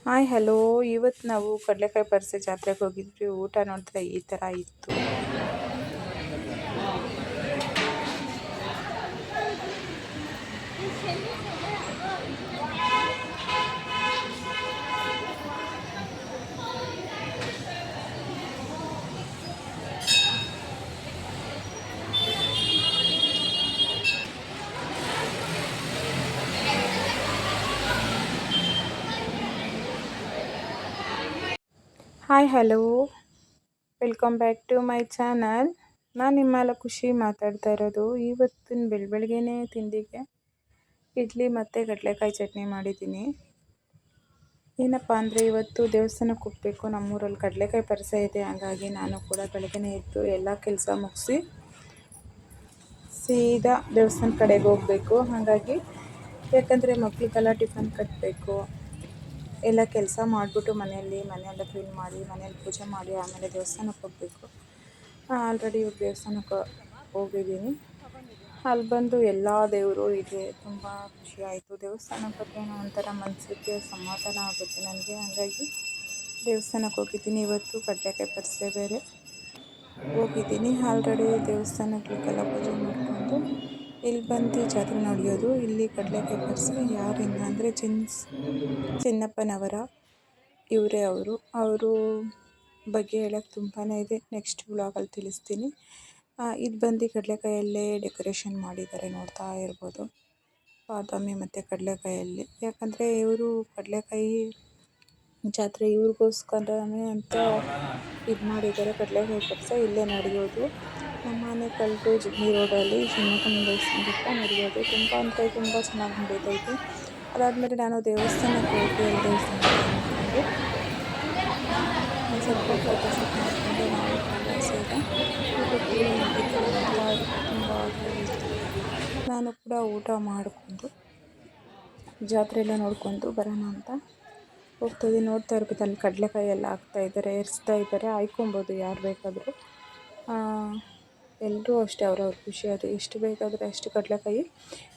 Hi hello. ಇವತ್ತು ನಾವು ಕಡಲೆಕಾಯಿ ಪರಿಸೆ ಜಾತ್ರೆಗೆ ಹೋಗಿದ್ವಿ. ಊಟ ನೋಡಿದ್ರೆ ಈ ಥರ ಇತ್ತು. Hi hello, welcome back to my channel. ನಾನು ನಿಮ್ಮೆಲ್ಲ ಖುಷಿ ಮಾತಾಡ್ತಾ ಇರೋದು. ಇವತ್ತಿನ ಬೆಳಗ್ಗೆನೇ ತಿಂಡಿಗೆ ಇಡ್ಲಿ ಮತ್ತು ಕಡಲೆಕಾಯಿ ಚಟ್ನಿ ಮಾಡಿದ್ದೀನಿ. ಏನಪ್ಪ ಅಂದರೆ ಇವತ್ತು ದೇವಸ್ಥಾನಕ್ಕೆ ಹೋಗಬೇಕು. ನಮ್ಮೂರಲ್ಲಿ ಕಡಲೆಕಾಯಿ ಪರಿಸೆ ಇದೆ. ಹಾಗಾಗಿ ನಾನು ಕೂಡ ಬೆಳಗ್ಗೆನೇ ಎದ್ದು ಎಲ್ಲ ಕೆಲಸ ಮುಗಿಸಿ ಸೀದಾ ದೇವಸ್ಥಾನ ಕಡೆಗೆ ಹೋಗಬೇಕು. ಹಾಗಾಗಿ ಯಾಕಂದರೆ ಮಕ್ಕಳಿಗೆಲ್ಲ ಟಿಫನ್ ಕಟ್ಟಬೇಕು, ಎಲ್ಲ ಕೆಲಸ ಮಾಡಿಬಿಟ್ಟು ಮನೆಯೆಲ್ಲ ಕ್ಲೀನ್ ಮಾಡಿ ಮನೇಲಿ ಪೂಜೆ ಮಾಡಿ ಆಮೇಲೆ ದೇವಸ್ಥಾನಕ್ಕೆ ಹೋಗಬೇಕು. ಆಲ್ರೆಡಿ ಇವಾಗ ದೇವಸ್ಥಾನಕ್ಕೆ ಹೋಗಿದ್ದೀನಿ. ಅಲ್ಲಿ ಬಂದು ಎಲ್ಲ ದೇವರು ಇದೆ. ತುಂಬ ಖುಷಿ ಆಯಿತು. ದೇವಸ್ಥಾನಕ್ಕೆ ಹೋದ್ರೆ ಒಂಥರ ಮನಸ್ಸಿಗೆ ಸಮಾಧಾನ ಆಗುತ್ತೆ ನನಗೆ. ಹಾಗಾಗಿ ದೇವಸ್ಥಾನಕ್ಕೆ ಹೋಗಿದ್ದೀನಿ. ಇವತ್ತು ಕಡಲೆಕಾಯಿ ಪರಿಸೆ ಬೇರೆ ಹೋಗಿದ್ದೀನಿ. ಆಲ್ರೆಡಿ ದೇವಸ್ಥಾನಗಳಿಗೆಲ್ಲ ಪೂಜೆ ಮಾಡಿಕೊಂಡು ಇಲ್ಲಿ ಬಂದು ಜಾತ್ರೆ ನಡೆಯೋದು. ಇಲ್ಲಿ ಕಡಲೆಕಾಯಿ ಪರಿಸೆ ಯಾರಿಂದ ಅಂದರೆ ಚಿನ್ನಪ್ಪನವರ ಇವರೇ ಅವರು ಬಗ್ಗೆ ಹೇಳೋಕ್ಕೆ ತುಂಬಾ ಇದೆ. ನೆಕ್ಸ್ಟ್ ವ್ಲಾಗಲ್ಲಿ ತಿಳಿಸ್ತೀನಿ. ಇದು ಬಂದು ಕಡಲೆಕಾಯಲ್ಲೇ ಡೆಕೋರೇಷನ್ ಮಾಡಿದ್ದಾರೆ, ನೋಡ್ತಾ ಇರ್ಬೋದು. ಬಾದಾಮಿ ಮತ್ತು ಕಡಲೆಕಾಯಲ್ಲಿ, ಯಾಕಂದರೆ ಇವರು ಕಡಲೆಕಾಯಿ ಜಾತ್ರೆ ಇವ್ರಿಗೋಸ್ಕರನೇ ಅಂತ ಇದು ಮಾಡಿದ್ದಾರೆ. ಕಡಲೆಕಾಯಿ ಪರಿಸೆ ಇಲ್ಲೇ ನಡೆಯೋದು. ನಮ್ಮ ಮನೆ ಕಲ್ಟು ಜಿಗ್ನಿ ರೋಡಲ್ಲಿ ಚಿನ್ನಪ್ಪನ ದೇವಸ್ಥಾನ ಹತ್ರ ನಡೆಯೋದು. ತುಂಬ ಅಂದರೆ ತುಂಬ ಚೆನ್ನಾಗಿ ನಡೀತೈತೆ. ಅದಾದಮೇಲೆ ನಾನು ದೇವಸ್ಥಾನಕ್ಕೆ ಹೋಗಿ ಅಲ್ಲಿ ದೇವಸ್ಥಾನಕ್ಕೆ ನೋಡಿಕೊಂಡು ಸ್ವಲ್ಪ ಫೋಟೋಶೂಟ್ ಮಾಡಿಕೊಂಡು ನಾವು ಸೇರಿ ತುಂಬ ನಾನು ಕೂಡ ಊಟ ಮಾಡಿಕೊಂಡು ಜಾತ್ರೆ ಎಲ್ಲ ನೋಡಿಕೊಂಡು ಬರೋಣ ಅಂತ ಹೋಗ್ತಾಯಿದ್ದೀನಿ. ನೋಡ್ತಾ ಇರ್ಬೋದು, ಅಲ್ಲಿ ಕಡಲೆಕಾಯಿ ಎಲ್ಲ ಹಾಕ್ತಾಯಿದ್ದಾರೆ, ಎರಿಸ್ತಾ ಇದ್ದಾರೆ. ಆಯ್ಕೊಬೋದು ಯಾರು ಬೇಕಾದರೂ. ಎಲ್ಲರೂ ಅಷ್ಟೇ, ಅವ್ರವ್ರ ಖುಷಿ. ಅದು ಎಷ್ಟು ಬೇಕಾದರೆ ಅಷ್ಟು ಕಡಲೆಕಾಯಿ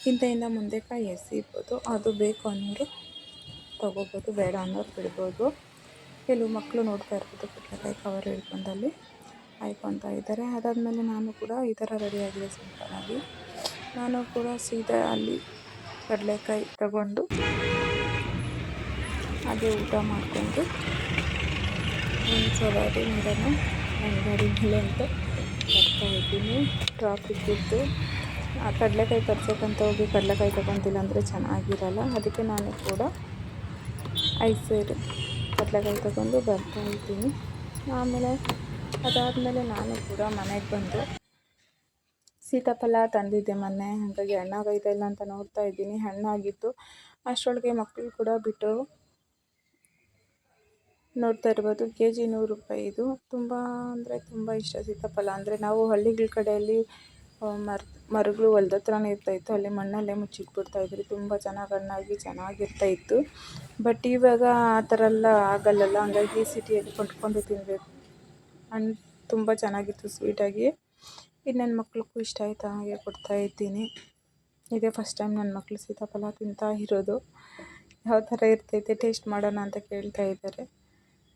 ಇಂದ ಮುಂದೆ ಕಾಯಿ ಎಸಿಬೋದು. ಅದು ಬೇಕು ಅನ್ನೋರು ತೊಗೋಬೋದು, ಬೇಡ ಅನ್ನೋರು ಬಿಡ್ಬೋದು. ಕೆಲವು ಮಕ್ಕಳು ನೋಡ್ತಾ ಇರ್ಬೋದು ಕಡಲೆಕಾಯಿ ಕವರ್ ಹಿಡ್ಕೊಂಡಲ್ಲಿ ಆಯ್ಕೊತಾ ಇದ್ದಾರೆ. ಅದಾದಮೇಲೆ ನಾನು ಕೂಡ ಈ ಥರ ರೆಡಿಯಾಗಿದೆ ಸಿಂಪಲ್ಲಾಗಿ. ನಾನು ಕೂಡ ಸೀದಾ ಅಲ್ಲಿ ಕಡಲೆಕಾಯಿ ತಗೊಂಡು ಹಾಗೆ ಊಟ ಮಾಡಿಕೊಂಡು ಒಂದು ಸವಾರಿ ಮಾಡೋಣ ಗಾಡಿ ಮೇಲೆ ಅಂತ ಬರ್ತಾಯಿದ್ದೀನಿ. ಟ್ರಾಫಿಕ್ ಇದ್ದು ಆ ಕಡಲೆಕಾಯಿ ತರ್ಸೋಕ್ಕಂತ ಹೋಗಿ ಕಡಲೆಕಾಯಿ ತೊಗೊತಿಲ್ಲ ಅಂದರೆ ಚೆನ್ನಾಗಿರಲ್ಲ. ಅದಕ್ಕೆ ನಾನು ಕೂಡ ಐಸೇರು ಕಡಲೆಕಾಯಿ ತೊಗೊಂಡು ಬರ್ತಾಯಿದ್ದೀನಿ. ಆಮೇಲೆ ಅದಾದಮೇಲೆ ನಾನು ಕೂಡ ಮನೆಗೆ ಬಂದು ಸೀತಾಫಲ ತಂದಿದ್ದೆ ಮೊನ್ನೆ. ಹಾಗಾಗಿ ಹಣ್ಣಾಗೈತೆ ಇಲ್ಲ ಅಂತ ನೋಡ್ತಾ ಇದ್ದೀನಿ. ಹಣ್ಣಾಗಿತ್ತು. ಅಷ್ಟರೊಳಗೆ ಮಕ್ಕಳು ಕೂಡ ಬಿಟ್ಟರು. ನೋಡ್ತಾ ಇರ್ಬೋದು, KG 100 ರೂಪಾಯಿ. ಇದು ತುಂಬ ಅಂದರೆ ತುಂಬ ಇಷ್ಟ ಸೀತಾಫಲ ಅಂದರೆ. ನಾವು ಹಳ್ಳಿಗಳ ಕಡೆಯಲ್ಲಿ ಮರಗಳು ಹೊಲ್ದ ಹತ್ರನೇ ಇರ್ತಾಯಿತ್ತು. ಅಲ್ಲಿ ಮಣ್ಣಲ್ಲೇ ಮುಚ್ಚಿಟ್ಬಿಡ್ತಾಯಿದ್ರು. ತುಂಬ ಚೆನ್ನಾಗಿ ಹಣ್ಣಾಗಿ ಚೆನ್ನಾಗಿರ್ತಾಯಿತ್ತು. ಬಟ್ ಇವಾಗ ಆ ಥರ ಎಲ್ಲ ಆಗಲ್ಲಲ್ಲ. ಹಂಗಾಗಿ ಸಿಟಿಯಲ್ಲಿ ಕೊಂಡ್ಕೊಂಡು ತಿನ್ನಬೇಕು. ಹಣ್ಣು ತುಂಬ ಚೆನ್ನಾಗಿತ್ತು, ಸ್ವೀಟಾಗಿ. ಇದು ನನ್ನ ಮಕ್ಳಿಗೂ ಇಷ್ಟ ಆಯಿತು, ಹಾಗೆ ಕೊಡ್ತಾಯಿದ್ದೀನಿ. ಇದೇ ಫಸ್ಟ್ ಟೈಮ್ ನನ್ನ ಮಕ್ಕಳು ಸೀತಾಫಲ ತಿಂತಾ ಇರೋದು. ಯಾವ ಥರ ಇರ್ತೈತೆ ಟೇಸ್ಟ್ ಮಾಡೋಣ ಅಂತ ಕೇಳ್ತಾ ಇದ್ದಾರೆ.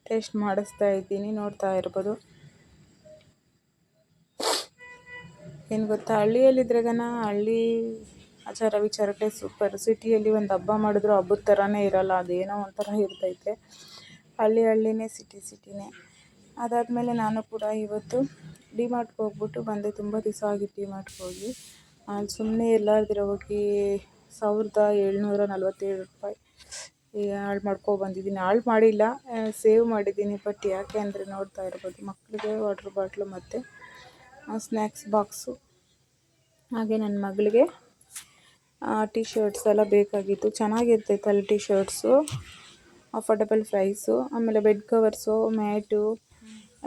ಟೇಸ್ಟ್ ಮಾಡಿಸ್ತಾ ಇದ್ದೀನಿ, ನೋಡ್ತಾ ಇರ್ಬೋದು. ಏನು ಗೊತ್ತಾ, ಹಳ್ಳಿಯಲ್ಲಿದ್ರೆಗನ ಹಳ್ಳಿ ಆಚಾರ ವಿಚಾರಗಳೇ ಸೂಪರ್. ಸಿಟಿಯಲ್ಲಿ ಒಂದು ಹಬ್ಬ ಮಾಡಿದ್ರು ಹಬ್ಬದ ಥರನೇ ಇರೋಲ್ಲ. ಅದೇನೋ ಒಂಥರ ಇರ್ತೈತೆ. ಹಳ್ಳಿನೇ, ಸಿಟಿನೇ. ಅದಾದಮೇಲೆ ನಾನು ಕೂಡ ಇವತ್ತು ಡಿಮಾರ್ಟ್ಗೆ ಹೋಗ್ಬಿಟ್ಟು ಬಂದೆ. ತುಂಬ ದಿವಸ ಆಗಿತ್ತು ಡಿಮಾರ್ಟ್ಗೆ ಹೋಗಿ. ಅಲ್ಲಿ ಸುಮ್ಮನೆ ಎಲ್ಲಾರ್ದಿರ ಹೋಗಿ 1747 ರೂಪಾಯಿ ಹಾಳು ಮಾಡ್ಕೊಬಂದಿದ್ದೀನಿ. ಹಾಳು ಮಾಡಿಲ್ಲ, ಸೇವ್ ಮಾಡಿದ್ದೀನಿ. ಬಟ್ ಯಾಕೆ ಅಂದರೆ ನೋಡ್ತಾ ಇರ್ಬೋದು, ಮಕ್ಕಳಿಗೆ ವಾಟ್ರ್ ಬಾಟ್ಲು ಮತ್ತು ಸ್ನ್ಯಾಕ್ಸ್ ಬಾಕ್ಸು, ಹಾಗೆ ನನ್ನ ಮಗಳಿಗೆ ಟಿ ಶರ್ಟ್ಸ್ ಎಲ್ಲ ಬೇಕಾಗಿತ್ತು. ಚೆನ್ನಾಗಿರ್ತೈತೆ ಅಲ್ಲಿ ಟಿ ಶರ್ಟ್ಸು, ಅಫೋರ್ಡಬಲ್ ಪ್ರೈಸು. ಆಮೇಲೆ ಬೆಡ್ ಕವರ್ಸು, ಮ್ಯಾಟು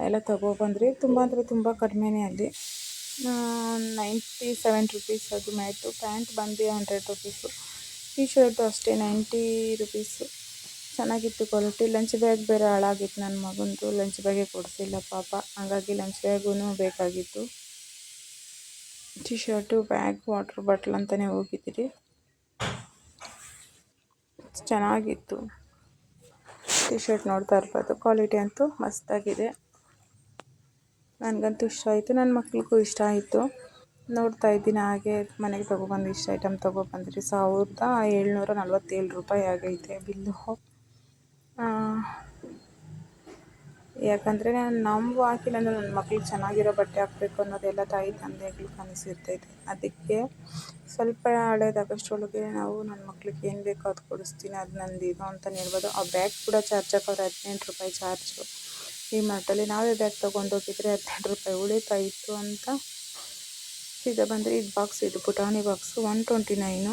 ಎಲ್ಲ ತೊಗೊಬಂದ್ರಿ. ತುಂಬ ಅಂದರೆ ತುಂಬ ಕಡಿಮೆನೇ ಅಲ್ಲಿ. 97 ರೂಪೀಸ್ ಅದು ಮ್ಯಾಟು. ಪ್ಯಾಂಟ್ ಬಂದು 100 ರೂಪೀಸು. ಟಿ ಶರ್ಟು ಅಷ್ಟೇ 90 ರೂಪೀಸು. ಚೆನ್ನಾಗಿತ್ತು ಕ್ವಾಲಿಟಿ. ಲಂಚ್ ಬ್ಯಾಗ್ ಬೇರೆ ಹಾಳಾಗಿತ್ತು ನನ್ನ ಮಗಂದು. ಲಂಚ್ ಬ್ಯಾಗೇ ಕೊಡಿಸಿಲ್ಲ ಪಾಪ. ಹಾಗಾಗಿ ಲಂಚ್ ಬ್ಯಾಗೂ ಬೇಕಾಗಿತ್ತು. T shirt, bag, water bottle ಅಂತಲೇ ಹೋಗಿದ್ದೀರಿ. ಚೆನ್ನಾಗಿತ್ತು. ಟಿ ಶರ್ಟ್ ನೋಡ್ತಾ ಇರ್ಬೋದು. ಕ್ವಾಲಿಟಿ ಅಂತೂ ಮಸ್ತಾಗಿದೆ, ನನಗಂತೂ ಇಷ್ಟ ಆಯಿತು, ನನ್ನ ಮಕ್ಳಿಗೂ ಇಷ್ಟ ಆಯಿತು. ನೋಡ್ತಾ ಇದ್ದೀನಿ ಹಾಗೆ ಮನೆಗೆ ತೊಗೊಬಂದು ಇಷ್ಟು ಐಟಮ್ ತೊಗೊಬಂದ್ರಿ. 1747 ರೂಪಾಯಿ ಆಗೈತೆ ಬಿಲ್ಲು. ಯಾಕಂದರೆ ನಾವು ಹಾಕಿಲ್ಲ ಅಂದರೆ ನನ್ನ ಮಕ್ಳಿಗೆ ಚೆನ್ನಾಗಿರೋ ಬಟ್ಟೆ ಹಾಕಬೇಕು ಅನ್ನೋದೆಲ್ಲ ತಾಯಿ ತಂದೆಗಳು ಕನಸಿರ್ತೈತೆ. ಅದಕ್ಕೆ ಸ್ವಲ್ಪ ಹಳೇದಾಗೋಷ್ಟರೊಳಗೆ ನಾವು ನನ್ನ ಮಕ್ಳಿಗೆ ಏನು ಬೇಕೋ ಅದು ಕೊಡಿಸ್ತೀನಿ, ಅದು ನಂದು ಇದು ಅಂತಲೇ ಹೇಳ್ಬೋದು. ಆ ಬ್ಯಾಗ್ ಕೂಡ ಚಾರ್ಜ್ ಹಾಕೋರು 18 ರೂಪಾಯಿ ಚಾರ್ಜು. ಈ ಮಾರ್ಟಲ್ಲಿ ನಾವೇ ಬ್ಯಾಗ್ ತೊಗೊಂಡೋಗಿದ್ರೆ 18 ರೂಪಾಯಿ ಉಳಿತಾ ಇತ್ತು ಅಂತ ಈಗ ಬಂದರೆ ಇದು ಬಾಕ್ಸ್, ಇದು ಪುಟಾಣಿ ಬಾಕ್ಸು 129,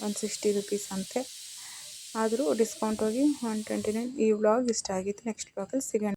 160 ರುಪೀಸ್ ಅಂತೆ. ಆದರೂ ಡಿಸ್ಕೌಂಟ್ ಹೋಗಿ 129. ಈ ವ್ಲಾಗ್ ಇಷ್ಟ ಆಗಿತ್ತು. ನೆಕ್ಸ್ಟ್ ವ್ಲಾಗಲ್ಲಿ ಸಿಗೋಣ.